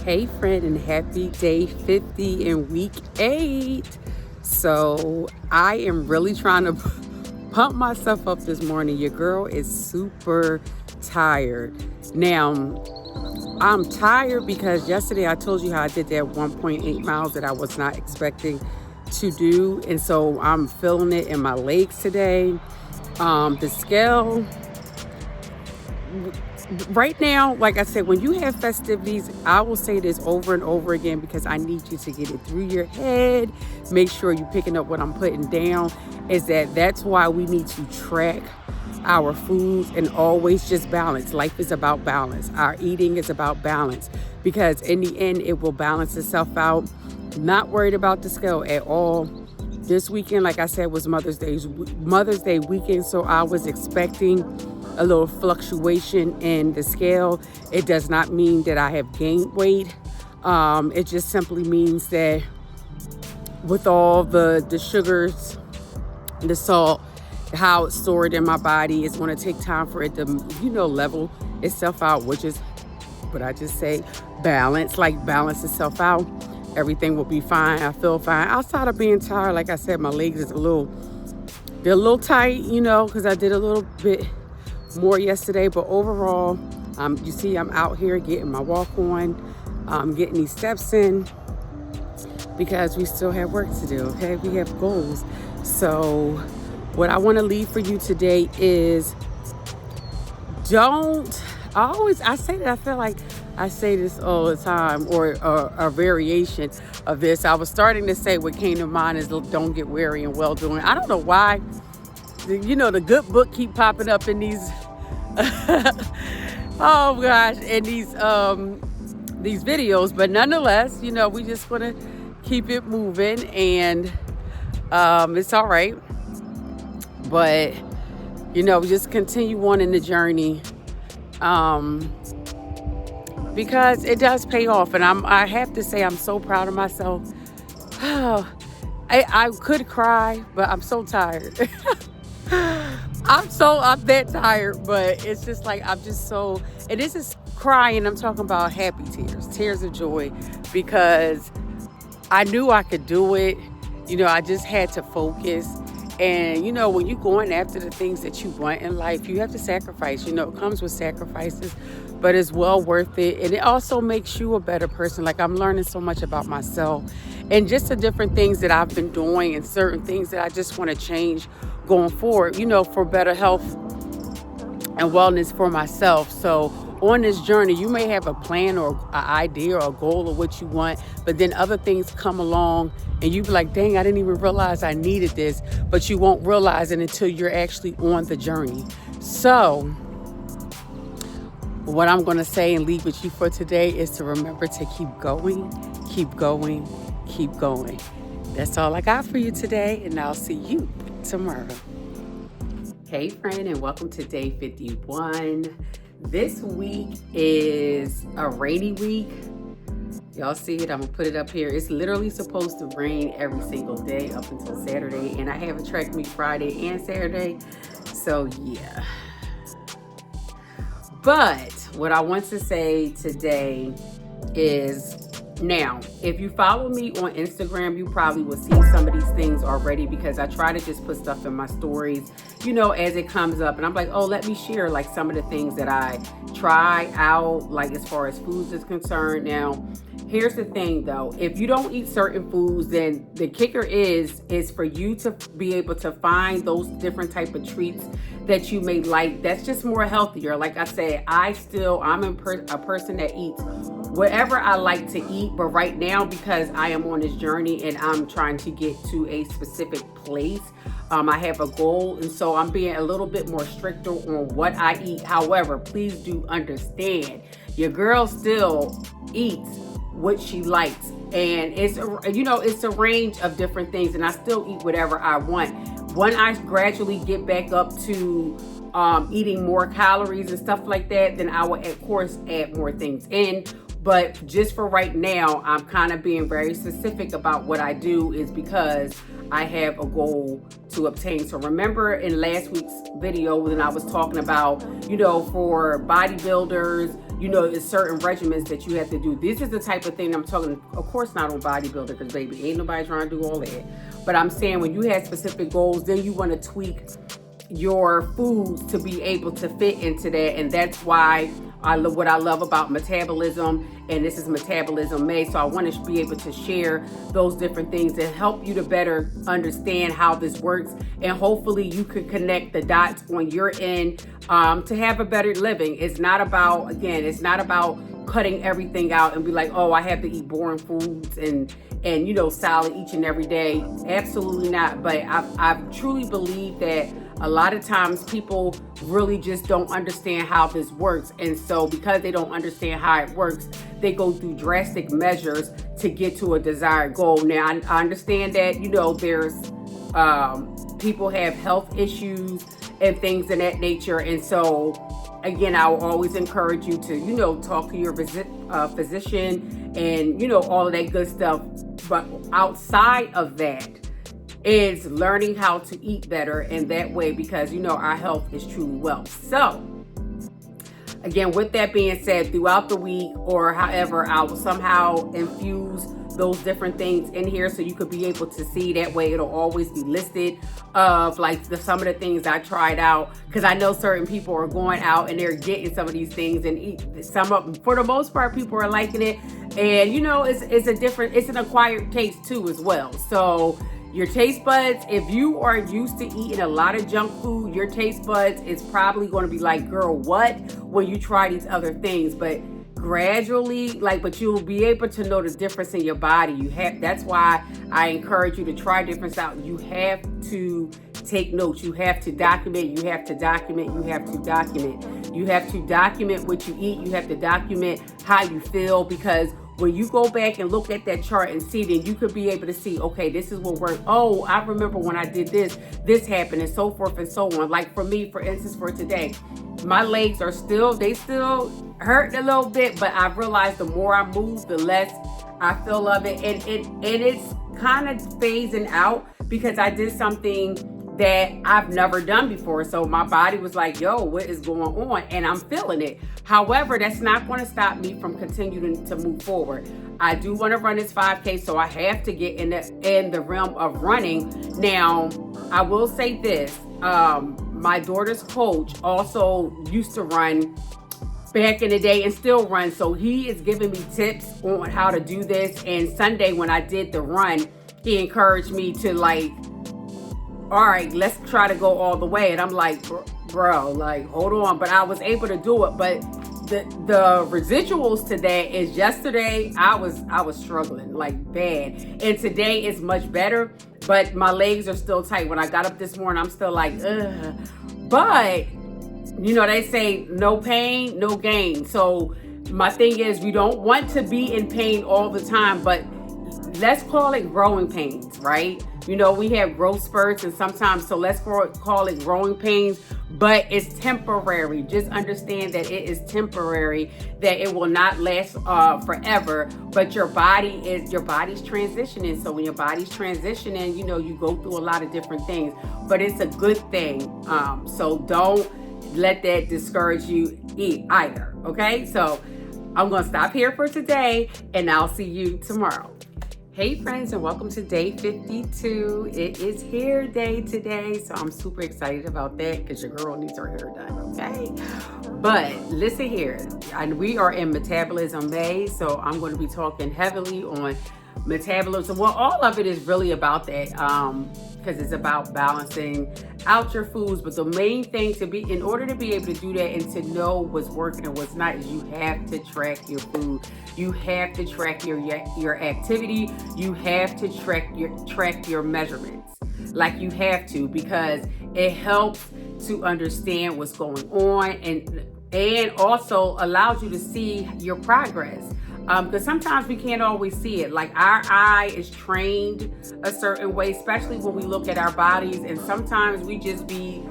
Hey friend, and happy day 50 in week 8. So I am really trying to pump myself up this morning. Your girl is super tired. Now, I'm tired because yesterday I told you how I did that 1.8 miles that I was not expecting to do. And so I'm feeling it in my legs today. The scale right now, like I said, when you have festivities, I will say this over and over again because I need you to get it through your head. Make sure you're picking up what I'm putting down. Is that's why we need to track our foods and always just balance. Life is about balance. Our eating is about balance because in the end, it will balance itself out. Not worried about the scale at all. This weekend, like I said, was Mother's Day weekend, so I was expecting a little fluctuation in the scale. It does not mean that I have gained weight. It just simply means that with all the sugars, the salt, how it's stored in my body, it's going to take time for it to, level itself out, which is what I just say, balance itself out. Everything will be fine. I feel fine. Outside of being tired, like I said, my legs is they're a little tight, because I did a little bit more yesterday. But overall, you see, I'm out here getting my walk on, getting these steps in because we still have work to do, okay? We have goals. So what I want to leave for you today is I say that I feel like I say this all the time, or a variation of this. I was starting to say what came to mind is don't get weary and well doing. I don't know why, the good book keep popping up in these, oh gosh, in these videos. But nonetheless, we just want to keep it moving and it's all right. But, we just continue on in the journey. Because it does pay off, and I have to say I'm so proud of myself. I could cry, but I'm so tired. I'm that tired, but it's just like and this is crying. I'm talking about happy tears of joy, because I knew I could do it. I just had to focus. And, when you're going after the things that you want in life, you have to sacrifice. It comes with sacrifices, but it's well worth it. And it also makes you a better person. Like, I'm learning so much about myself and just the different things that I've been doing and certain things that I just want to change going forward, for better health and wellness for myself. So on this journey, you may have a plan or an idea or a goal of what you want, but then other things come along and you be like, dang, I didn't even realize I needed this, but you won't realize it until you're actually on the journey. So what I'm going to say and leave with you for today is to remember to keep going, keep going, keep going. That's all I got for you today, and I'll see you tomorrow. Hey friend, and welcome to day 51. This week is a rainy week. Y'all see it? I'm going to put it up here. It's literally supposed to rain every single day up until Saturday. And I have a track meet Friday and Saturday. So, yeah. But what I want to say today is, now, if you follow me on Instagram, you probably will see some of these things already, because I try to just put stuff in my stories, as it comes up. And I'm like, oh, let me share like some of the things that I try out, like as far as foods is concerned. Now, here's the thing though, if you don't eat certain foods, then the kicker is for you to be able to find those different type of treats that you may like that's just more healthier. Like I said, I'm a person that eats whatever I like to eat, but right now, because I am on this journey and I'm trying to get to a specific place, I have a goal, and so I'm being a little bit more stricter on what I eat. However, please do understand, your girl still eats what she likes, and it's a range of different things, and I still eat whatever I want. When I gradually get back up to eating more calories and stuff like that, then I will of course add more things in. But just for right now, I'm kind of being very specific about what I do, is because I have a goal to obtain. So remember in last week's video when I was talking about, for bodybuilders, you know, it's certain regimens that you have to do. This is the type of thing I'm talking, of course not on bodybuilder, because baby, ain't nobody trying to do all that. But I'm saying when you have specific goals, then you want to tweak your foods to be able to fit into that. And that's why what I love about metabolism, and this is Metabolism May, so I want to be able to share those different things and help you to better understand how this works, and hopefully you could connect the dots on your end to have a better living. It's not about, again, it's not about cutting everything out and be like, oh, I have to eat boring foods and you know, salad each and every day. Absolutely not. But I truly believe that a lot of times people really just don't understand how this works. And so because they don't understand how it works, they go through drastic measures to get to a desired goal. Now, I understand that, you know, there's people have health issues and things of that nature. And so, again, I will always encourage you to, you know, talk to your physician and, you know, all of that good stuff. But outside of that is learning how to eat better in that way, because, you know, our health is truly wealth. So, again, with that being said, throughout the week or however, I will somehow infuse those different things in here so you could be able to see. That way it'll always be listed of like some of the things I tried out, because I know certain people are going out and they're getting some of these things and eat some of them. For the most part, people are liking it, and you know, it's an acquired taste too as well. So your taste buds, if you are used to eating a lot of junk food, your taste buds is probably going to be like, girl, what, when you try these other things. But gradually, but you'll be able to know the difference in your body. That's why I encourage you to try different styles. You have to take notes. You have to document. You have to document. You have to document. You have to document what you eat. You have to document how you feel, because when you go back and look at that chart and see, then you could be able to see, okay, this is what worked. Oh, I remember when I did this happened, and so forth and so on. Like for me, for instance, for today, my legs are still hurt a little bit, but I've realized the more I move, the less I feel of it. And it's kind of phasing out because I did something that I've never done before. So my body was like, yo, what is going on? And I'm feeling it. However, that's not going to stop me from continuing to move forward. I do want to run this 5K, so I have to get in the realm of running. Now, I will say this. My daughter's coach also used to run back in the day and still run. So he is giving me tips on how to do this. And Sunday when I did the run, he encouraged me to all right, let's try to go all the way. And I'm like, bro, hold on. But I was able to do it. But the residuals to that is yesterday, I was struggling bad. And today is much better, but my legs are still tight. When I got up this morning, I'm still like, ugh. But, you know, they say no pain, no gain. So my thing is, we don't want to be in pain all the time, but let's call it growing pains, right? You know, we have growth spurts and sometimes, so let's call it growing pains, but it's temporary. Just understand that it is temporary, that it will not last forever, but your body's transitioning. So when your body's transitioning, you know, you go through a lot of different things, but it's a good thing. So don't let that discourage you either, okay? So I'm going to stop here for today, and I'll see you tomorrow. Hey friends, and welcome to day 52. It is hair day today, so I'm super excited about that because your girl needs her hair done, okay? But listen here, we are in Metabolism May, so I'm going to be talking heavily on metabolism. Well, all of it is really about that, because it's about balancing out your foods. But the main thing in order to be able to do that and to know what's working and what's not, is you have to track your food. You have to track your activity. You have to track your measurements. You have to, because it helps to understand what's going on, and also allows you to see your progress. Because sometimes we can't always see it. Our eye is trained a certain way, especially when we look at our bodies, and sometimes we just be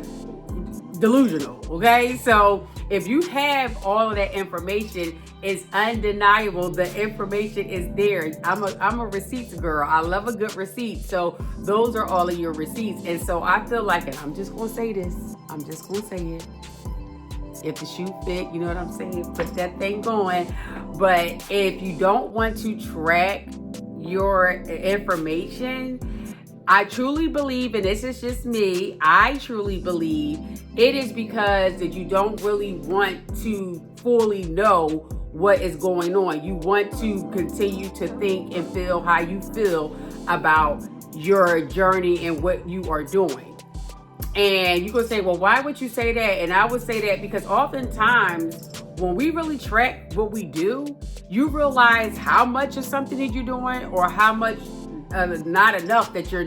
delusional, okay? So if you have all of that information, it's undeniable. The information is there. I'm a receipts girl. I love a good receipt. So those are all of your receipts. And so I feel like, and I'm just going to say this, I'm just going to say it, if the shoe fit, you know what I'm saying? Put that thing going. But if you don't want to track your information, I truly believe, and this is just me, I truly believe it is because that you don't really want to fully know what is going on. You want to continue to think and feel how you feel about your journey and what you are doing. And you could say, well, why would you say that? And I would say that because oftentimes when we really track what we do, you realize how much of something that you're doing or how much not enough that you're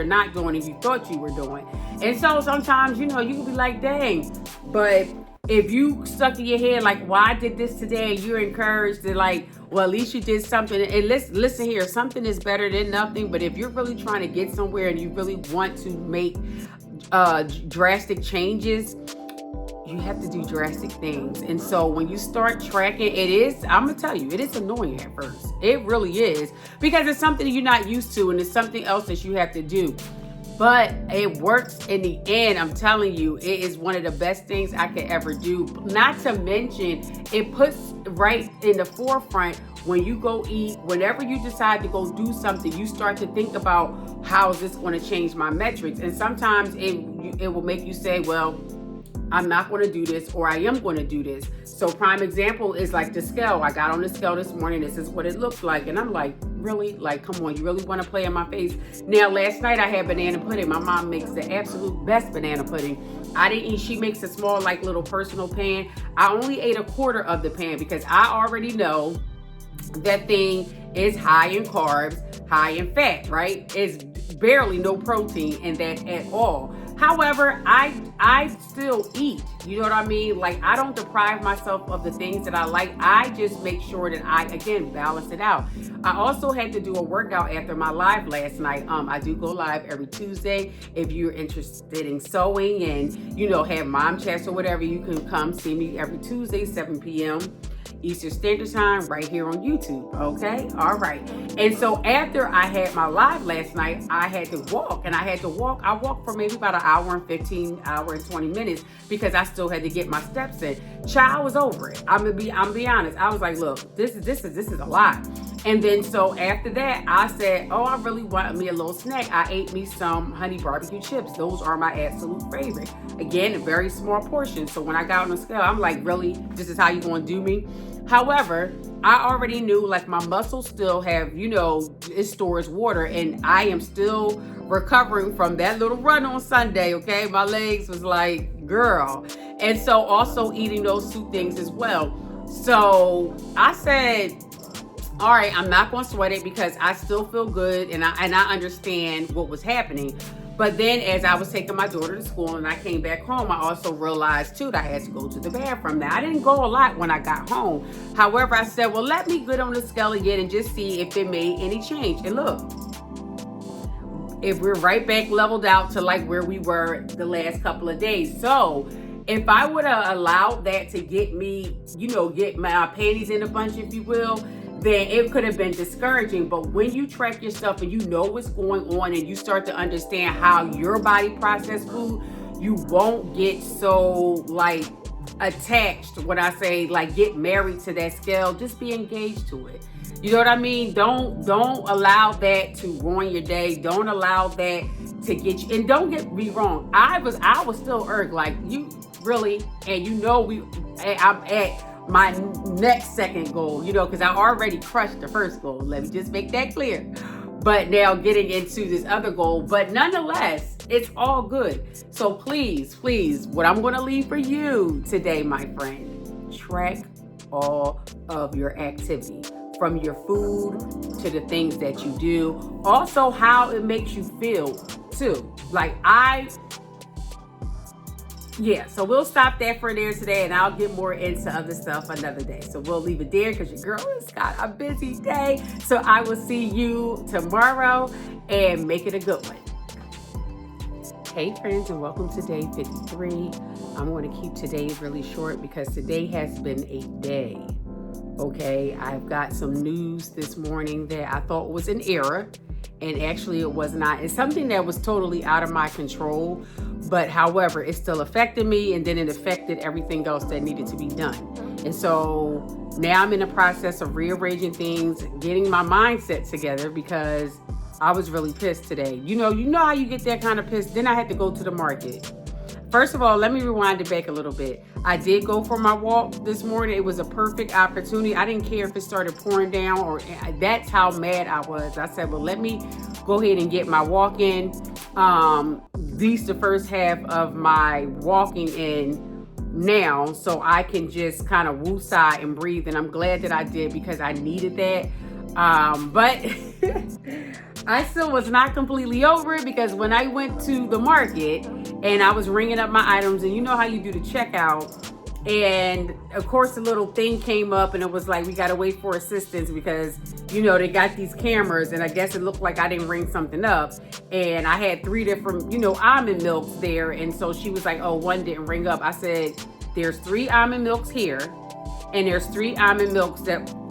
not doing and you thought you were doing. And so sometimes, you can be like, dang, but if you stuck in your head like, well, I did this today, and you're encouraged to like, well, at least you did something. And listen here, something is better than nothing. But if you're really trying to get somewhere and you really want to make drastic changes, you have to do drastic things. And so when you start tracking, I'm gonna tell you, it is annoying at first. It really is, because it's something you're not used to and it's something else that you have to do. But it works in the end. I'm telling you, it is one of the best things I could ever do. Not to mention, it puts right in the forefront when you go eat, whenever you decide to go do something, you start to think about, how is this going to change my metrics? And sometimes it will make you say, well, I'm not going to do this, or I am going to do this. So prime example is like the scale. I got on the scale this morning. This is what it looked like. And I'm like, really? Like, come on, you really want to play in my face? Now, last night I had banana pudding. My mom makes the absolute best banana pudding. I didn't eat. She makes a small, like, little personal pan. I only ate a quarter of the pan because I already know that thing is high in carbs, high in fat, right? It's barely no protein in that at all. However, I still eat, you know what I mean? Like, I don't deprive myself of the things that I like. I just make sure that I, again, balance it out. I also had to do a workout after my live last night. I do go live every Tuesday. If you're interested in sewing and, have mom chats or whatever, you can come see me every Tuesday, 7 p.m. Eastern Standard Time, right here on YouTube. Okay, all right. And so after I had my live last night, I had to walk, and I walked for maybe about an hour and 20 minutes because I still had to get my steps in. Child, was over it. I'm be honest. I was like, look, this is a lot. And then so after that, I said, oh, I really want me a little snack. I ate me some honey barbecue chips. Those are my absolute favorite. Again, a very small portion. So when I got on the scale, I'm like, really? This is how you gonna do me? However, I already knew, like, my muscles still have, it stores water, and I am still recovering from that little run on Sunday, okay? My legs was like, girl. And so also eating those two things as well. So I said, all right, I'm not going to sweat it because I still feel good and I understand what was happening. But then as I was taking my daughter to school and I came back home, I also realized too that I had to go to the bathroom. Now, I didn't go a lot when I got home. However, I said, well, let me get on the scale again and just see if it made any change. And look, if we're right back leveled out to like where we were the last couple of days. So if I would have allowed that to get me, get my panties in a bunch, if you will, then it could have been discouraging. But when you track yourself and you know what's going on and you start to understand how your body processes food, you won't get so like attached. When I say like get married to that scale, just be engaged to it. You know what I mean? Don't allow that to ruin your day. Don't allow that to get you. And don't get me wrong, I was still like, you really, and I'm at my next second goal, because I already crushed the first goal. Let me just make that clear. But now getting into this other goal, but nonetheless, it's all good. So please, what I'm going to leave for you today, my friend, track all of your activity, from your food to the things that you do. Also, how it makes you feel too. So we'll stop that for there today, and I'll get more into other stuff another day. So we'll leave it there because your girl has got a busy day. So I will see you tomorrow, and make it a good one. Hey friends, and welcome to day 53. I'm going to keep today really short because today has been a day. Okay, I've got some news this morning that I thought was an error, and actually it was not. It's something that was totally out of my control, But however, it still affected me, and then it affected everything else that needed to be done. And so now I'm in the process of rearranging things, getting my mindset together, because I was really pissed today. You know how you get that kind of pissed. Then I had to go to the market. First of all, let me rewind it back a little bit. I did go for my walk this morning. It was a perfect opportunity. I didn't care if it started pouring down, or that's how mad I was. I said, well, let me go ahead and get my walk in. At least the first half of my walking in now, so I can just kind of woosah and breathe. And I'm glad that I did, because I needed that. But I still was not completely over it, because when I went to the market and I was ringing up my items, and you know how you do the checkout, and of course the little thing came up and it was like, we got to wait for assistance, because they got these cameras, and I guess it looked like I didn't ring something up, and I had 3 different almond milks there, and so she was like, oh, one didn't ring up. I said, there's 3 almond milks here, and there's 3 almond milks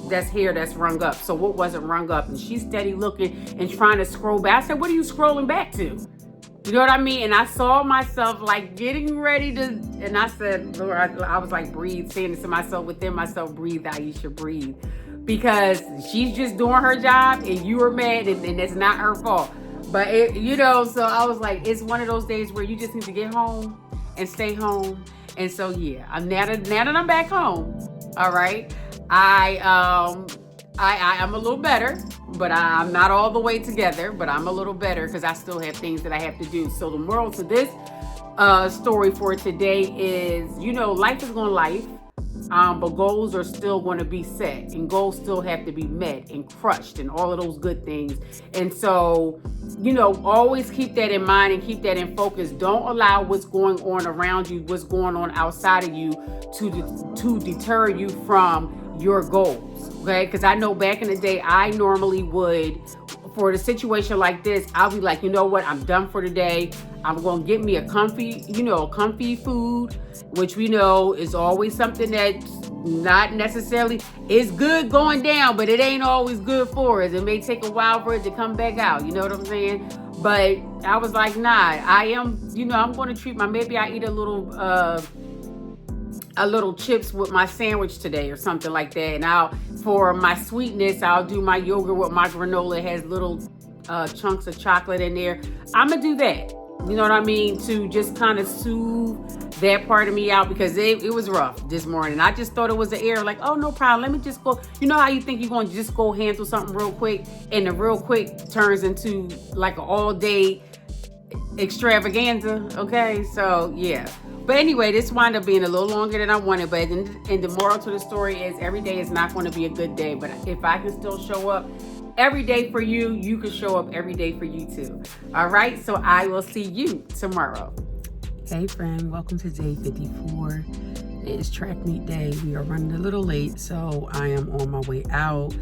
that's here that's rung up. So what wasn't rung up? And she's steady looking and trying to scroll back. I said, what are you scrolling back to? You know what I mean? And I saw myself like getting ready to, and I said, Lord, I was like, breathe, saying this to myself, within myself, breathe, Aisha, breathe. Because she's just doing her job, and you are mad, and it's not her fault. But, so I was like, it's one of those days where you just need to get home and stay home. And so, yeah, now that I'm back home, all right, I'm a little better, but I'm not all the way together, but I'm a little better, because I still have things that I have to do. So the moral to this story for today is, life is going to life, but goals are still going to be set, and goals still have to be met and crushed, and all of those good things. And so, always keep that in mind and keep that in focus. Don't allow what's going on around you, what's going on outside of you, to deter you from your goals, okay? Because I know back in the day, I normally would, for the situation like this, I'll be like, you know what, I'm done for today. I'm going to get me a comfy food, which we know is always something that's not necessarily, it's good going down, but it ain't always good for us. It may take a while for it to come back out. You know what I'm saying? But I was like, nah, I am, I'm going to treat maybe I eat a little chips with my sandwich today or something like that. And for my sweetness, I'll do my yogurt with my granola. It has little chunks of chocolate in there. I'm going to do that. You know what I mean? To just kind of soothe that part of me out, because it was rough this morning. I just thought it was an error. Like, oh, no problem. Let me just go. You know how you think you're going to just go handle something real quick, and the real quick turns into like an all-day extravaganza. Okay, so yeah. But anyway, this wound up being a little longer than I wanted. But and the moral to the story is, every day is not going to be a good day. But if I can still show up every day for you, you can show up every day for you too. All right, so I will see you tomorrow. Hey friend, welcome to day 54. It is track meet day. We are running a little late, so I am on my way out.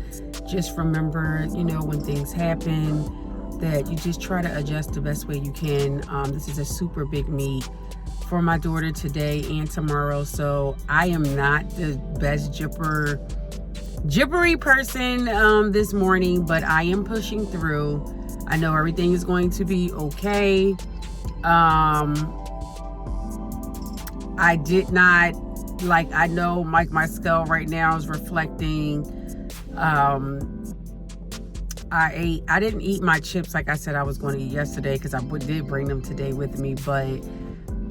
Just remember, when things happen, that you just try to adjust the best way you can. This is a super big meet for my daughter today and tomorrow, so I am not the best jibbery person this morning, but I am pushing through. I know everything is going to be okay. I did not, I know my skull right now is reflecting. I didn't eat my chips like I said I was going to eat yesterday, because I did bring them today with me, but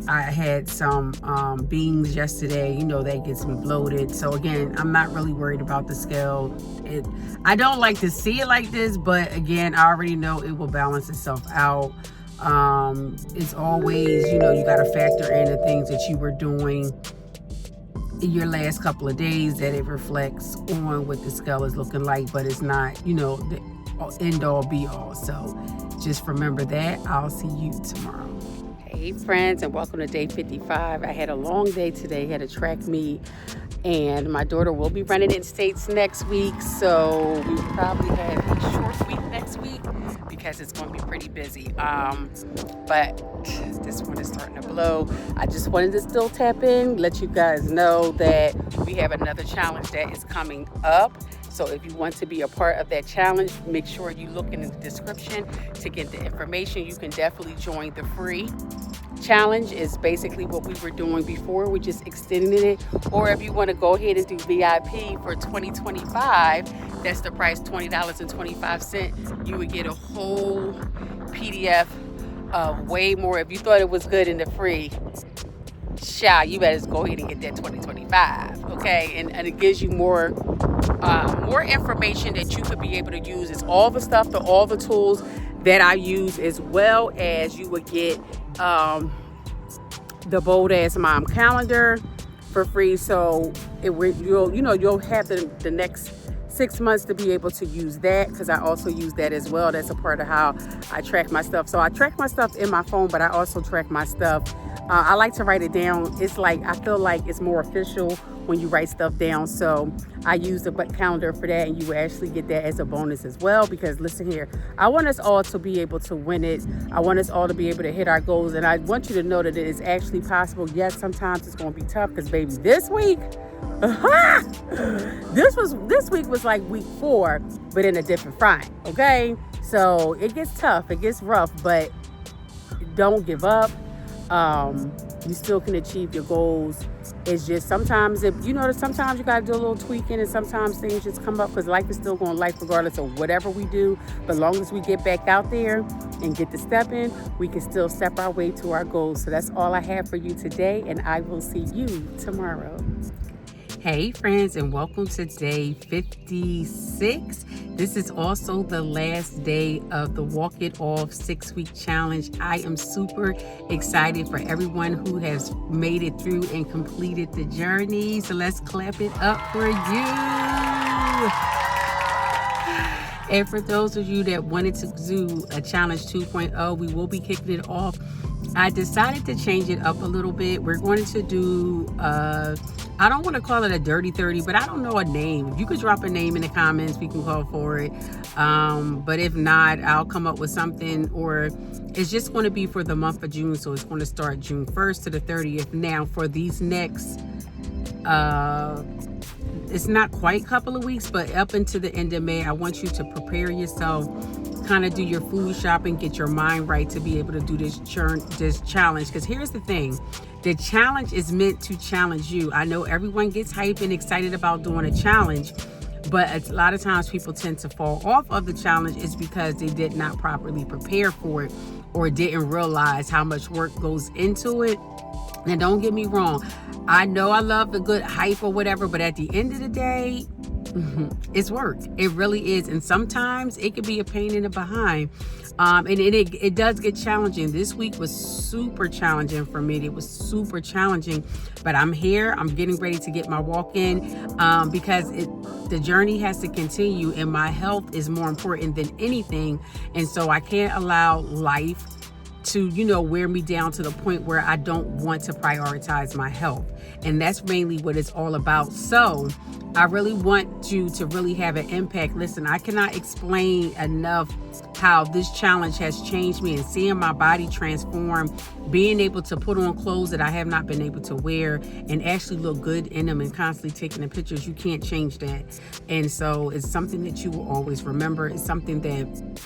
I had some beans yesterday. That gets me bloated. So again, I'm not really worried about the scale. I don't like to see it like this, but again, I already know it will balance itself out. It's always, you got to factor in the things that you were doing in your last couple of days, that it reflects on what the scale is looking like, but it's not, the end all be all. So just remember that. I'll see you tomorrow. Hey friends, and welcome to day 55. I had a long day today, had a track meet, and my daughter will be running in states next week, so we will probably have a short week next week, because it's going to be pretty busy. But this one is starting to blow. I just wanted to still tap in, let you guys know that we have another challenge that is coming up. So if you want to be a part of that challenge, make sure you look in the description to get the information. You can definitely join the free challenge is basically what we were doing before. We're just extending it. Or if you want to go ahead and do VIP for 2025, that's the price, $20.25. You would get a whole PDF of way more. If you thought it was good in the free, you better just go ahead and get that 2025, okay? And it gives you more information that you could be able to use. It's all the stuff, all the tools that I use, as well as you would get the Bold Ass Mom calendar for free. So you'll have the next 6 months to be able to use that, because I also use that as well. That's a part of how I track my stuff. So I track my stuff in my phone, but I also track my stuff. I like to write it down. It's like, I feel like it's more official when you write stuff down. So I use the calendar for that, and you will actually get that as a bonus as well. Because listen here, I want us all to be able to win it. I want us all to be able to hit our goals. And I want you to know that it is actually possible. Yes, sometimes it's going to be tough, because baby, this week, this week was like week 4, but in a different front. Okay, so it gets tough, it gets rough, but don't give up. You still can achieve your goals. It's just sometimes sometimes you got to do a little tweaking, and sometimes things just come up, because life is still going life regardless of whatever we do. But as long as we get back out there and get the step in, we can still step our way to our goals. So that's all I have for you today, and I will see you tomorrow. Hey friends, and welcome to day 56. This is also the last day of the Walk It Off 6-week challenge. I am super excited for everyone who has made it through and completed the journey. So let's clap it up for you. And for those of you that wanted to do a challenge 2.0, we will be kicking it off. I decided to change it up a little bit. We're going to do I don't want to call it a dirty 30, but I don't know a name. If you could drop a name in the comments, we can call for it. But if not, I'll come up with something, or it's just going to be for the month of June. So it's going to start June 1st to the 30th. Now for these next, it's not quite a couple of weeks, but up into the end of May, I want you to prepare yourself, kind of do your food shopping, get your mind right to be able to do this challenge. Because here's the thing. The challenge is meant to challenge you. I know everyone gets hyped and excited about doing a challenge, but a lot of times people tend to fall off of the challenge is because they did not properly prepare for it, or didn't realize how much work goes into it. Now, don't get me wrong. I know I love the good hype or whatever, but at the end of the day, it's work. It really is. And sometimes it can be a pain in the behind. And it does get challenging. This week was super challenging for me. It was super challenging, but I'm here. I'm getting ready to get my walk in, because the journey has to continue, and my health is more important than anything. And so I can't allow life to, wear me down to the point where I don't want to prioritize my health. And that's mainly what it's all about. So I really want you to really have an impact. Listen, I cannot explain enough how this challenge has changed me, and seeing my body transform, being able to put on clothes that I have not been able to wear and actually look good in them, and constantly taking the pictures. You can't change that. And so it's something that you will always remember. It's something that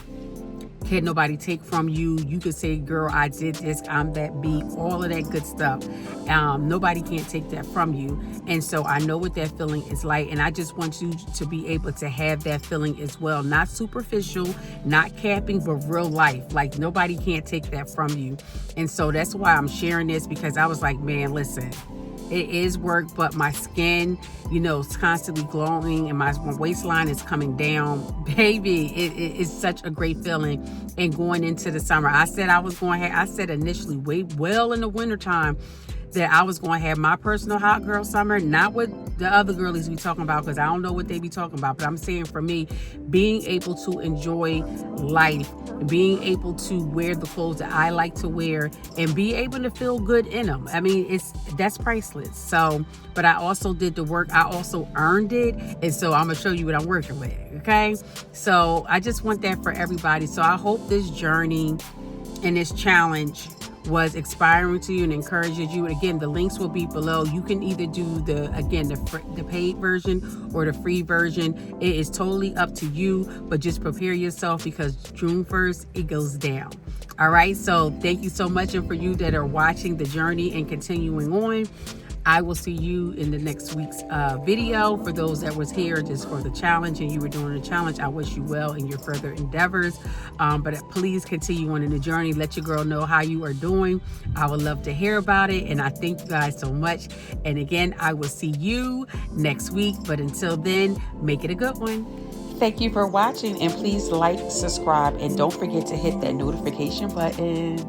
can't nobody take from you. You could say, girl, I did this, I'm that beat, all of that good stuff. Nobody can't take that from you. And so I know what that feeling is like. And I just want you to be able to have that feeling as well. Not superficial, not capping, but real life. Like, nobody can't take that from you. And so that's why I'm sharing this, because I was like, man, listen, it is work, but my skin, is constantly glowing, and my waistline is coming down. Baby, it is such a great feeling. And going into the summer, I said initially, way well in the wintertime, that I was going to have my personal hot girl summer, not what the other girlies be talking about, because I don't know what they be talking about. But I'm saying, for me, being able to enjoy life, being able to wear the clothes that I like to wear, and be able to feel good in them. I mean, that's priceless. So, but I also did the work. I also earned it. And so I'm going to show you what I'm working with. Okay. So I just want that for everybody. So I hope this journey and this challenge was inspiring to you and encourages you. And again, the links will be below. You can either do the paid version or the free version. It is totally up to you, but just prepare yourself, because June 1st, it goes down. All right, so thank you so much. And for you that are watching the journey and continuing on, I will see you in the next week's video. For those that was here just for the challenge and you were doing the challenge, I wish you well in your further endeavors. But please continue on in the journey. Let your girl know how you are doing. I would love to hear about it. And I thank you guys so much. And again, I will see you next week. But until then, make it a good one. Thank you for watching, and please like, subscribe, and don't forget to hit that notification button.